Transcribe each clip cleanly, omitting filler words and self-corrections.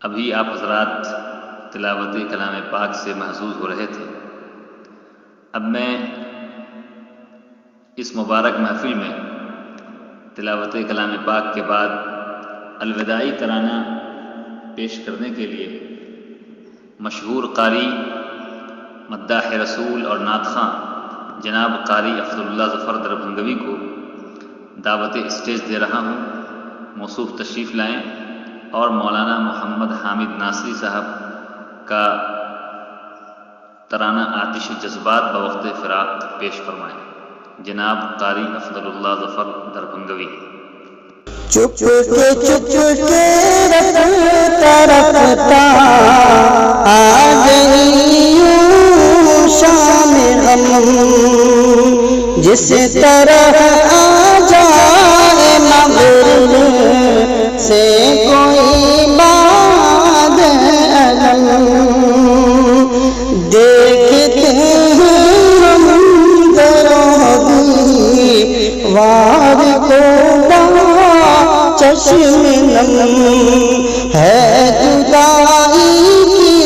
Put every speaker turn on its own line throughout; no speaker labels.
ابھی آپ حضرات تلاوت کلام پاک سے محظوظ ہو رہے تھے۔ اب میں اس مبارک محفل میں تلاوت کلام پاک کے بعد الوداعی ترانہ پیش کرنے کے لیے مشہور قاری، مداح رسول اور نعت خواں جناب قاری افضل اللہ ظفر دربھنگوی کو دعوت اسٹیج دے رہا ہوں۔ موصوف تشریف لائیں اور مولانا محمد حامد ناصری صاحب کا ترانہ آتش جذبات بوقت فراق پیش فرمائیں۔ جناب قاری افضل اللہ ظفر دربھنگوی۔
چپ کے رفتہ رفتہ آ گئی یوں شام غم، جس طرح آ جائے مغرب سے کوئی باد علم، دیکھتے ہیں منظروں دیوار کو چشم نم، ہے جدائی کی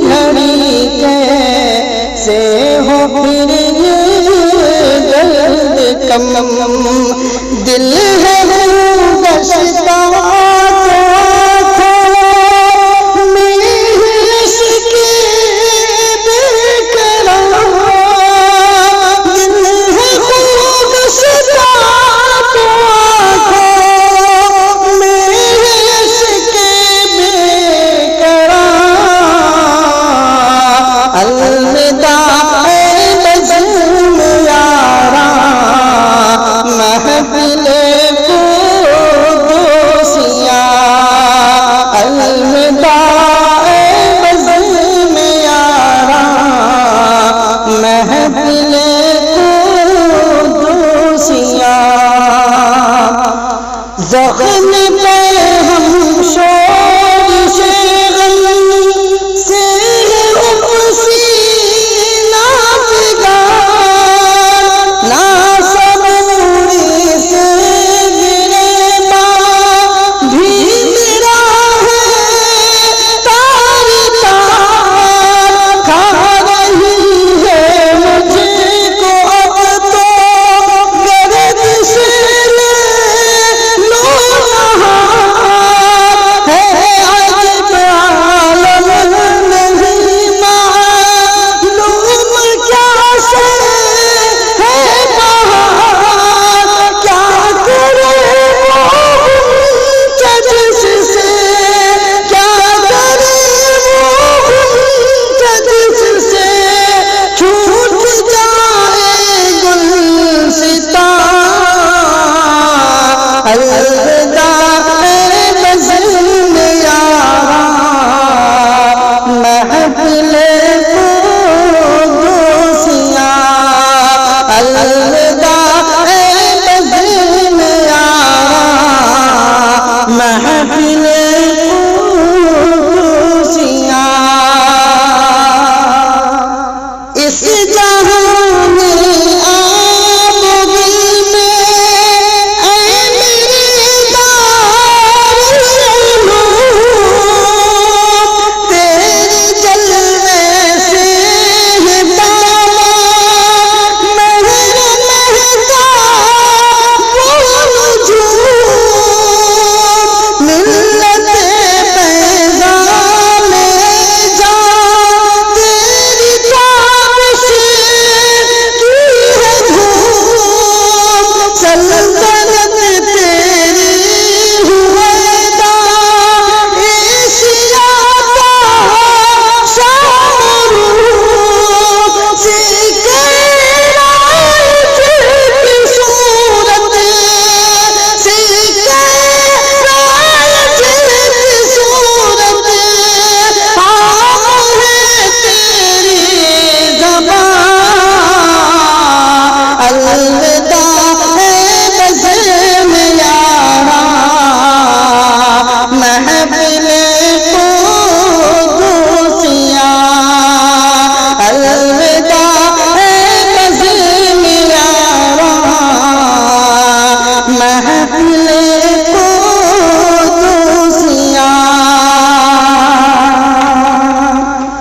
گھڑی کیسے ہو پھر یہ درد کم، دل ہے گشتہ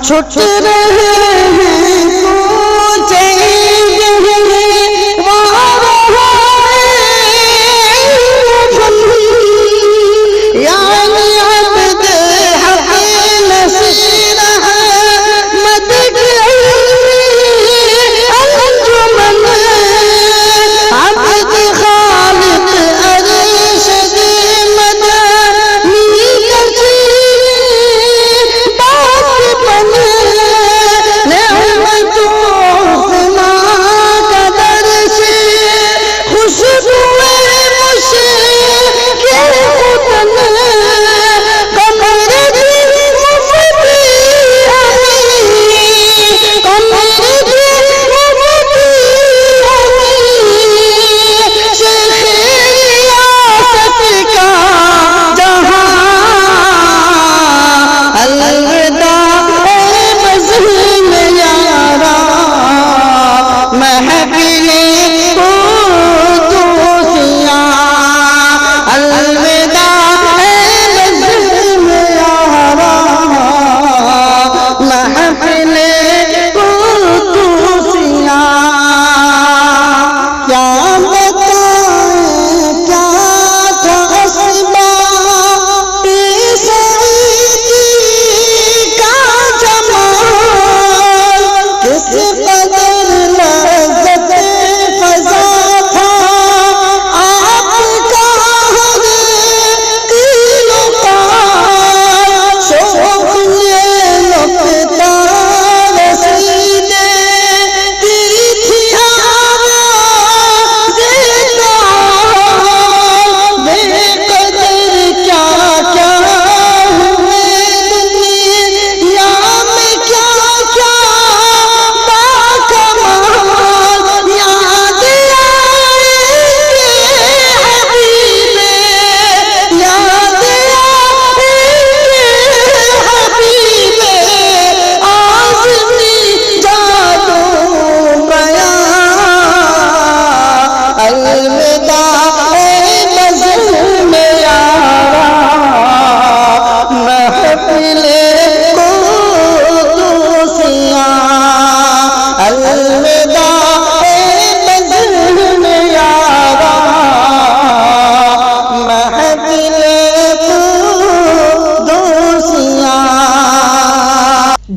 چھٹ رہے ہیں کوچے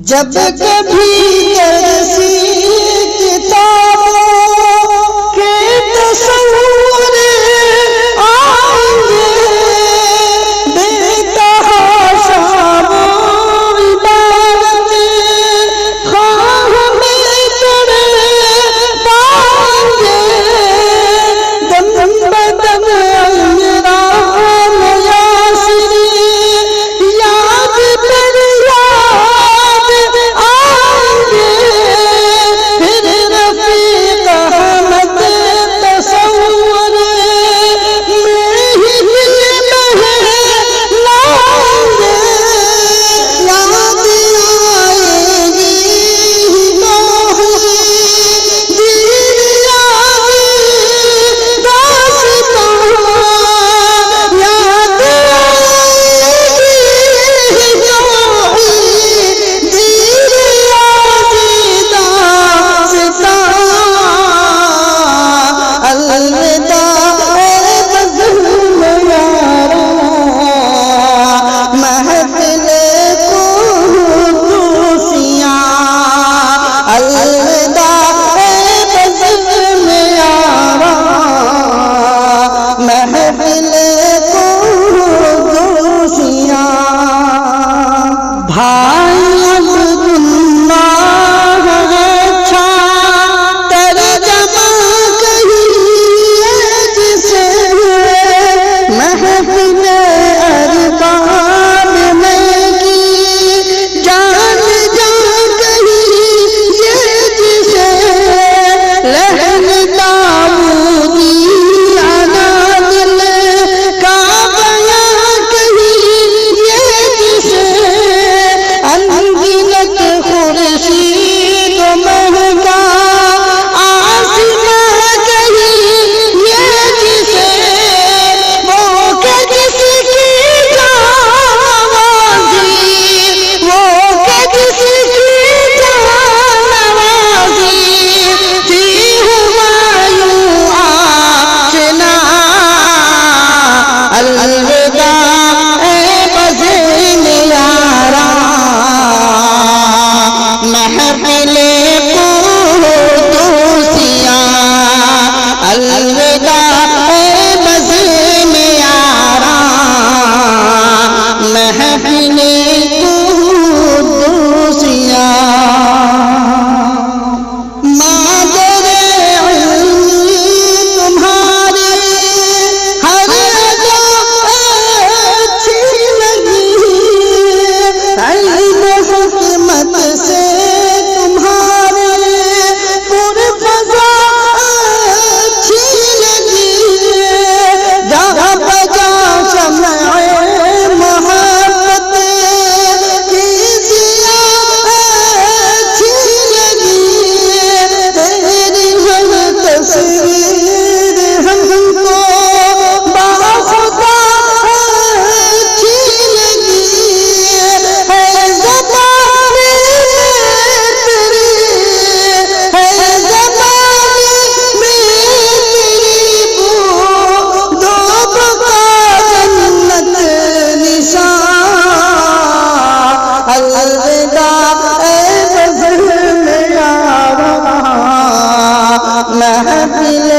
جب کبھی درسی کتابوں کے تصور آئیں گے، بے تحاشا وہ عبادت خواہ میں تڑ پائیں گے، دم بدم ایام یاسری یاد پر یاد آئیں گے، محفل قدوسیاں مادر علم تمہاری ہر جگہ اچھی لگی علم حکمت سے تمہارے پر فضا اچھی لگی جہاں بجا شمع محبت کی ضیا اچھی لگی تیری ہر تصویر ہم کو باخدا اچھی لگی ہے زمانے میں تیری بو دو بقا جنت نشان الوداع اے بزم یارا محفل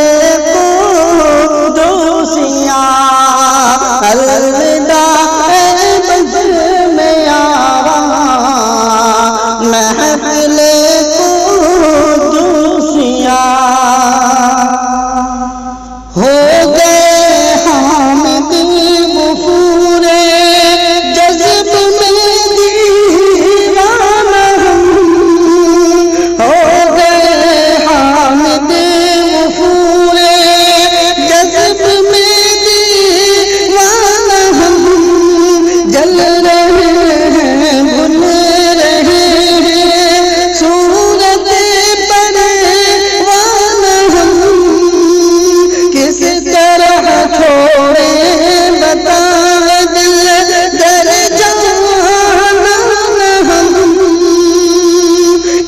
قدوسیاں الوداع اے بزم یارا محفل قدوسیاں ہو گئے حامدی غفور جذب میں دیوانہ ہم ہو گئے حامدی غفور جذب میں دیوانہ ہم جل رہے ہیں بھول رہے ہیں صورت پروانہ ہم کس طرح چھوڑے بتا دل در جانا ہم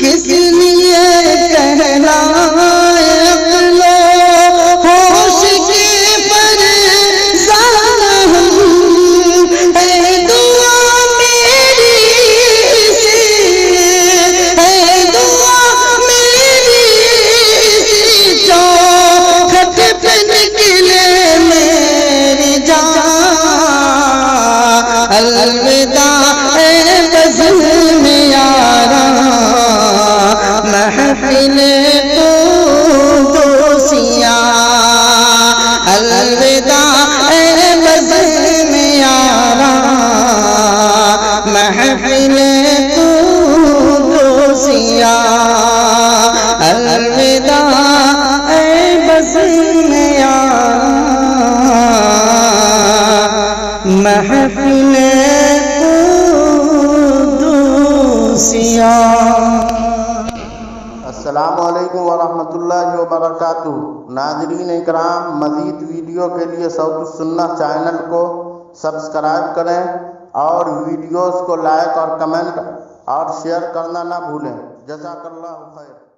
کس لیے کہلائے عقل و ہوش کے فرزان ہم اے دعا میری سی اے دعا میری سی چوکھٹ پہ نکلے میری جان الوداع اے بزم یارا محفل قدوسیاں الوداع اے بزم یارا محفل قدوسیاں الوداع اے بزم یارا محفل قدوسیاں.
السلام علیکم ورحمۃ اللہ وبرکاتہ. ناظرین اکرام، مزید ویڈیو کے لیے صوت السنہ چینل کو سبسکرائب کریں اور ویڈیوز کو لائک اور کمنٹ اور شیئر کرنا نہ بھولیں. جزاک اللہ خیر.